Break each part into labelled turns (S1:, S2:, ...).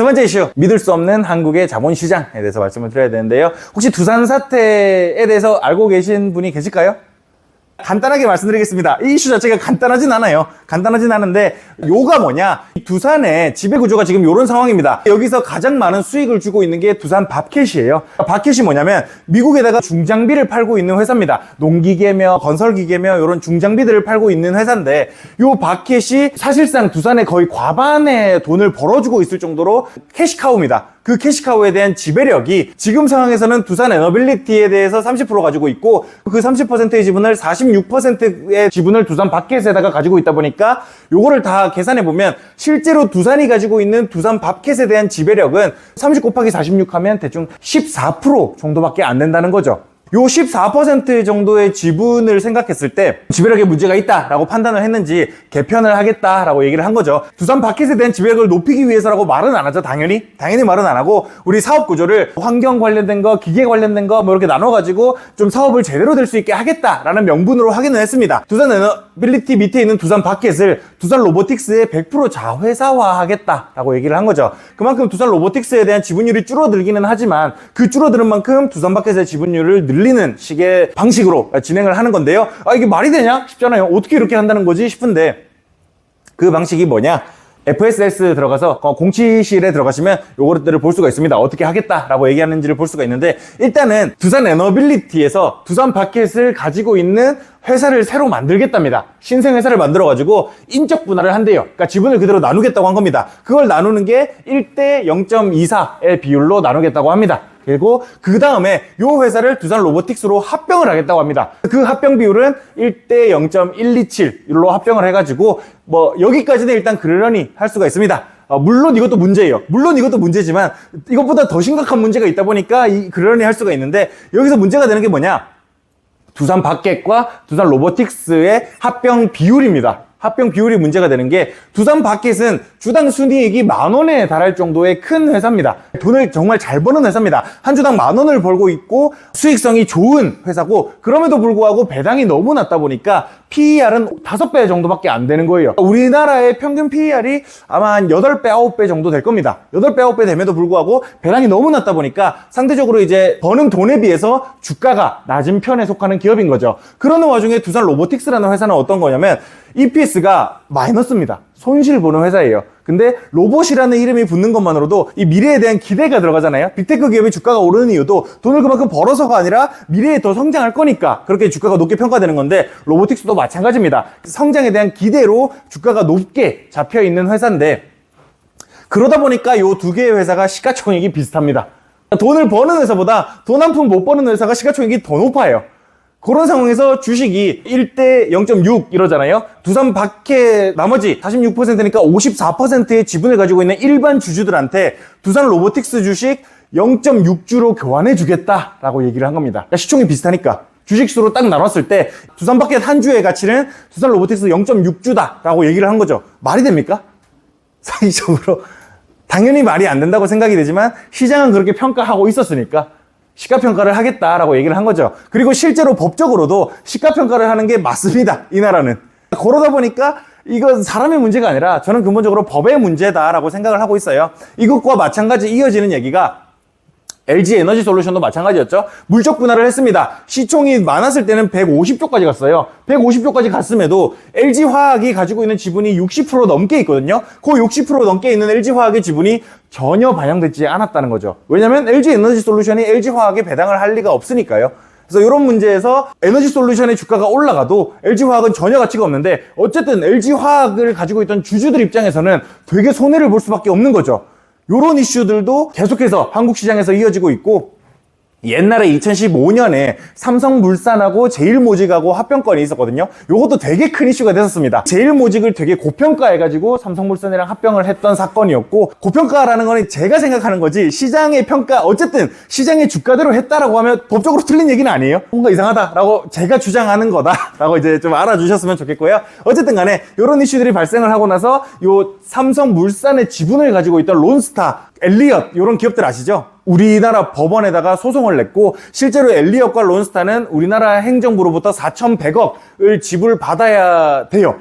S1: 두 번째 이슈, 믿을 수 없는 한국의 자본시장에 대해서 말씀을 드려야 되는데요. 혹시 두산 사태에 대해서 알고 계신 분이 계실까요? 간단하게 말씀드리겠습니다. 이 이슈 자체가 간단하진 않아요. 간단하진 않은데 요가 뭐냐, 두산의 지배구조가 지금 이런 상황입니다. 여기서 가장 많은 수익을 주고 있는 게 두산 밥캣이에요. 밥캣이 뭐냐면 미국에다가 중장비를 팔고 있는 회사입니다. 농기계며 건설기계며 이런 중장비들을 팔고 있는 회사인데, 요 밥캣이 사실상 두산의 거의 과반의 돈을 벌어주고 있을 정도로 캐시카우입니다. 그 캐시카우에 대한 지배력이 지금 상황에서는 두산 에너빌리티에 대해서 30% 가지고 있고, 그 30%의 지분을 46%의 지분을 두산 밥캣에다가 가지고 있다 보니까 요거를 다 계산해 보면 실제로 두산이 가지고 있는 두산 밥캣에 대한 지배력은 30 곱하기 46 하면 대충 14% 정도밖에 안 된다는 거죠. 요 14% 정도의 지분을 생각했을 때 지배력에 문제가 있다라고 판단을 했는지 개편을 하겠다라고 얘기를 한 거죠. 두산 밥캣에 대한 지배력을 높이기 위해서라고 말은 안 하죠. 당연히 말은 안 하고, 우리 사업 구조를 환경 관련된 거, 기계 관련된 거 뭐 이렇게 나눠가지고 좀 사업을 제대로 될 수 있게 하겠다라는 명분으로 하기는 했습니다. 두산 에너빌리티 밑에 있는 두산 밥캣을 두산 로보틱스의 100% 자회사화하겠다라고 얘기를 한 거죠. 그만큼 두산 로보틱스에 대한 지분율이 줄어들기는 하지만 그 줄어드는 만큼 두산 밥캣의 지분율을 늘리는 식의 방식으로 진행을 하는 건데요. 이게 말이 되냐 싶잖아요. 어떻게 이렇게 한다는 거지 싶은데, 그 방식이 뭐냐, FSS 들어가서 공치실에 들어가시면 요것들을 볼 수가 있습니다. 어떻게 하겠다라고 얘기하는지를 볼 수가 있는데, 일단은 두산 에너빌리티에서 두산 밥캣을 가지고 있는 회사를 새로 만들겠답니다. 신생 회사를 만들어가지고 인적 분할을 한대요. 그러니까 지분을 그대로 나누겠다고 한 겁니다. 그걸 나누는 게 1대 0.24의 비율로 나누겠다고 합니다. 그리고 그 다음에 요 회사를 두산 로보틱스로 합병을 하겠다고 합니다. 그 합병 비율은 1대 0.127로 합병을 해가지고 뭐 여기까지는 일단 그러려니 할 수가 있습니다. 물론 이것도 문제예요. 물론 이것도 문제지만 이것보다 더 심각한 문제가 있다 보니까 그러려니 할 수가 있는데, 여기서 문제가 되는 게 뭐냐, 두산 밥캣과 두산 로보틱스의 합병 비율입니다. 합병 비율이 문제가 되는 게, 두산 밥캣은 주당 순이익이 10,000원에 달할 정도의 큰 회사입니다. 돈을 정말 잘 버는 회사입니다. 한 주당 10,000원을 벌고 있고 수익성이 좋은 회사고, 그럼에도 불구하고 배당이 너무 낮다 보니까 PER은 5배 정도밖에 안 되는 거예요. 우리나라의 평균 PER이 아마 한 8배, 9배 정도 될 겁니다. 8배, 9배 됨에도 불구하고 배당이 너무 낮다 보니까 상대적으로 이제 버는 돈에 비해서 주가가 낮은 편에 속하는 기업인 거죠. 그러는 와중에 두산 로보틱스라는 회사는 어떤 거냐면 EPS가 마이너스입니다. 손실 보는 회사예요. 근데 로봇이라는 이름이 붙는 것만으로도 이 미래에 대한 기대가 들어가잖아요. 빅테크 기업의 주가가 오르는 이유도 돈을 그만큼 벌어서가 아니라 미래에 더 성장할 거니까 그렇게 주가가 높게 평가되는 건데, 로보틱스도 마찬가지입니다. 성장에 대한 기대로 주가가 높게 잡혀있는 회사인데, 그러다 보니까 이 두 개의 회사가 시가총액이 비슷합니다. 돈을 버는 회사보다 돈 한 푼 못 버는 회사가 시가총액이 더 높아요. 그런 상황에서 주식이 1대 0.6 이러잖아요. 두산 밥캣 나머지 46%니까 54%의 지분을 가지고 있는 일반 주주들한테 두산 로보틱스 주식 0.6주로 교환해 주겠다라고 얘기를 한 겁니다. 시총이 비슷하니까 주식수로 딱 나눴을 때 두산 밥캣 한 주의 가치는 두산 로보틱스 0.6주다라고 얘기를 한 거죠. 말이 됩니까? 사기적으로 당연히 말이 안 된다고 생각이 되지만 시장은 그렇게 평가하고 있었으니까 시가평가를 하겠다라고 얘기를 한 거죠. 그리고 실제로 법적으로도 시가평가를 하는 게 맞습니다. 이 나라는. 그러다 보니까 이건 사람의 문제가 아니라 저는 근본적으로 법의 문제다라고 생각을 하고 있어요. 이것과 마찬가지 이어지는 얘기가 LG 에너지 솔루션도 마찬가지였죠. 물적 분할을 했습니다. 시총이 많았을 때는 150조까지 갔어요. 150조까지 갔음에도 LG 화학이 가지고 있는 지분이 60% 넘게 있거든요. 그 60% 넘게 있는 LG 화학의 지분이 전혀 반영되지 않았다는 거죠. 왜냐면 LG 에너지 솔루션이 LG 화학에 배당을 할 리가 없으니까요. 그래서 이런 문제에서 에너지 솔루션의 주가가 올라가도 LG 화학은 전혀 가치가 없는데, 어쨌든 LG 화학을 가지고 있던 주주들 입장에서는 되게 손해를 볼 수밖에 없는 거죠. 요런 이슈들도 계속해서 한국 시장에서 이어지고 있고, 옛날에 2015년에 삼성물산하고 제일모직하고 합병건이 있었거든요. 요것도 되게 큰 이슈가 됐었습니다. 제일모직을 되게 고평가해가지고 삼성물산이랑 합병을 했던 사건이었고, 고평가라는 거는 제가 생각하는 거지 시장의 평가, 어쨌든 시장의 주가대로 했다라고 하면 법적으로 틀린 얘기는 아니에요. 뭔가 이상하다라고 제가 주장하는 거다라고 이제 좀 알아주셨으면 좋겠고요. 어쨌든 간에 요런 이슈들이 발생을 하고 나서 요 삼성물산의 지분을 가지고 있던 론스타, 엘리엇 요런 기업들 아시죠? 우리나라 법원에다가 소송을 냈고, 실제로 엘리엇과 론스타는 우리나라 행정부로부터 4,100억을 지불받아야 돼요.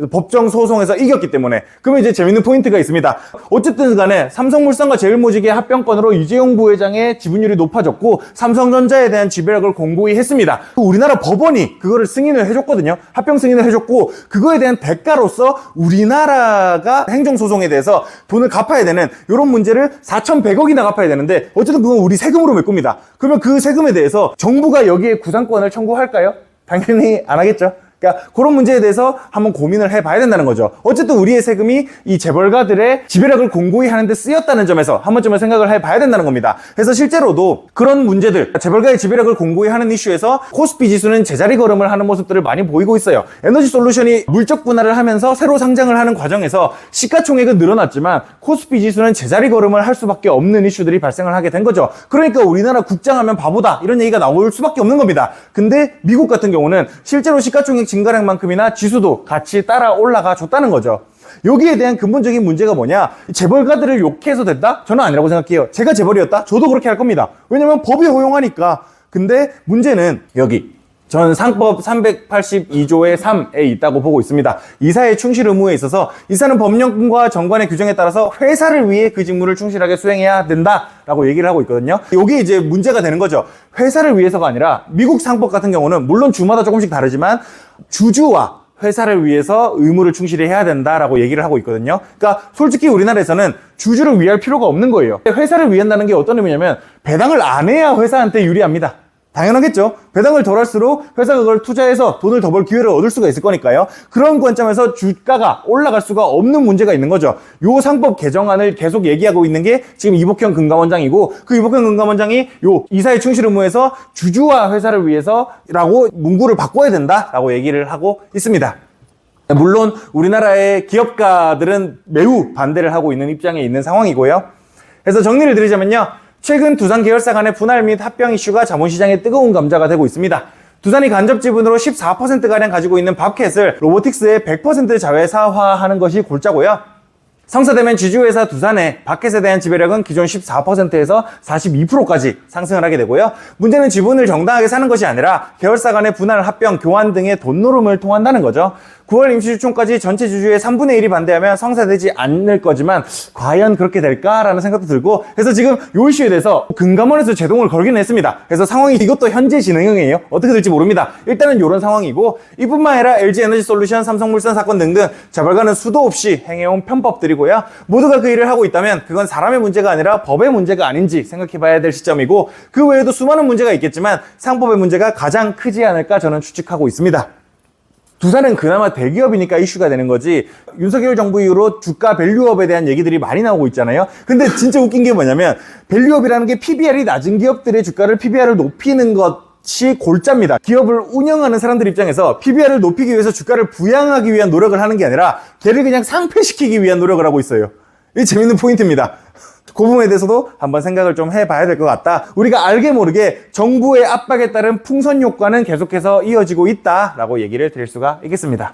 S1: 법정 소송에서 이겼기 때문에. 그러면 이제 재밌는 포인트가 있습니다. 어쨌든 간에 삼성물산과 제일모직의 합병건으로 이재용 부회장의 지분율이 높아졌고 삼성전자에 대한 지배력을 공고히 했습니다. 우리나라 법원이 그거를 승인을 해줬거든요. 합병 승인을 해줬고 그거에 대한 대가로서 우리나라가 행정소송에 대해서 돈을 갚아야 되는 이런 문제를 4,100억이나 갚아야 되는데 어쨌든 그건 우리 세금으로 메꿉니다. 그러면 그 세금에 대해서 정부가 여기에 구상권을 청구할까요? 당연히 안 하겠죠. 그러니까 그런 문제에 대해서 한번 고민을 해봐야 된다는 거죠. 어쨌든 우리의 세금이 이 재벌가들의 지배력을 공고히 하는데 쓰였다는 점에서 한 번쯤은 생각을 해봐야 된다는 겁니다. 그래서 실제로도 그런 문제들, 재벌가의 지배력을 공고히 하는 이슈에서 코스피 지수는 제자리 걸음을 하는 모습들을 많이 보이고 있어요. 에너지솔루션이 물적 분할을 하면서 새로 상장을 하는 과정에서 시가총액은 늘어났지만 코스피 지수는 제자리 걸음을 할 수밖에 없는 이슈들이 발생을 하게 된 거죠. 그러니까 우리나라 국장하면 바보다 이런 얘기가 나올 수밖에 없는 겁니다. 근데 미국 같은 경우는 실제로 시가총액 증가량만큼이나 지수도 같이 따라 올라가 줬다는 거죠. 여기에 대한 근본적인 문제가 뭐냐? 재벌가들을 욕해서 된다? 저는 아니라고 생각해요. 제가 재벌이었다? 저도 그렇게 할 겁니다. 왜냐면 법이 허용하니까. 근데 문제는 여기 전 상법 382조의 3에 있다고 보고 있습니다. 이사의 충실 의무에 있어서 이사는 법령과 정관의 규정에 따라서 회사를 위해 그 직무를 충실하게 수행해야 된다라고 얘기를 하고 있거든요. 여기 이제 문제가 되는 거죠. 회사를 위해서가 아니라 미국 상법 같은 경우는 물론 주마다 조금씩 다르지만 주주와 회사를 위해서 의무를 충실히 해야 된다라고 얘기를 하고 있거든요. 그러니까 솔직히 우리나라에서는 주주를 위할 필요가 없는 거예요. 회사를 위한다는 게 어떤 의미냐면 배당을 안 해야 회사한테 유리합니다. 당연하겠죠. 배당을 덜 할수록 회사가 그걸 투자해서 돈을 더 벌 기회를 얻을 수가 있을 거니까요. 그런 관점에서 주가가 올라갈 수가 없는 문제가 있는 거죠. 요 상법 개정안을 계속 얘기하고 있는 게 지금 이복현 금감원장이고 그 이복현 금감원장이 요 이사의 충실 의무에서 주주와 회사를 위해서라고 문구를 바꿔야 된다라고 얘기를 하고 있습니다. 물론 우리나라의 기업가들은 매우 반대를 하고 있는 입장에 있는 상황이고요. 그래서 정리를 드리자면요. 최근 두산 계열사 간의 분할 및 합병 이슈가 자본시장의 뜨거운 감자가 되고 있습니다. 두산이 간접 지분으로 14%가량 가지고 있는 밥캣을 로보틱스의 100% 자회사화하는 것이 골자고요. 성사되면 지주회사 두산의 밥캣에 대한 지배력은 기존 14%에서 42%까지 상승을 하게 되고요. 문제는 지분을 정당하게 사는 것이 아니라 계열사 간의 분할, 합병, 교환 등의 돈노름을 통한다는 거죠. 9월 임시주총까지 전체 주주의 3분의 1이 반대하면 성사되지 않을 거지만 과연 그렇게 될까라는 생각도 들고 그래서 지금 이 이슈에 대해서 금감원에서 제동을 걸기는 했습니다. 그래서 상황이 이것도 현재 진행형이에요. 어떻게 될지 모릅니다. 일단은 이런 상황이고 이뿐만 아니라 LG에너지솔루션, 삼성물산 사건 등등 재벌가는 수도 없이 행해온 편법들이고요. 모두가 그 일을 하고 있다면 그건 사람의 문제가 아니라 법의 문제가 아닌지 생각해봐야 될 시점이고 그 외에도 수많은 문제가 있겠지만 상법의 문제가 가장 크지 않을까 저는 추측하고 있습니다. 두산은 그나마 대기업이니까 이슈가 되는 거지 윤석열 정부 이후로 주가 밸류업에 대한 얘기들이 많이 나오고 있잖아요. 근데 진짜 웃긴 게 뭐냐면 밸류업이라는 게 PBR이 낮은 기업들의 주가를 PBR을 높이는 것이 골자입니다. 기업을 운영하는 사람들 입장에서 PBR을 높이기 위해서 주가를 부양하기 위한 노력을 하는 게 아니라 걔를 그냥 상폐시키기 위한 노력을 하고 있어요. 이게 재밌는 포인트입니다. 그 부분에 대해서도 한번 생각을 좀 해봐야 될 것 같다. 우리가 알게 모르게 정부의 압박에 따른 풍선 효과는 계속해서 이어지고 있다라고 얘기를 드릴 수가 있겠습니다.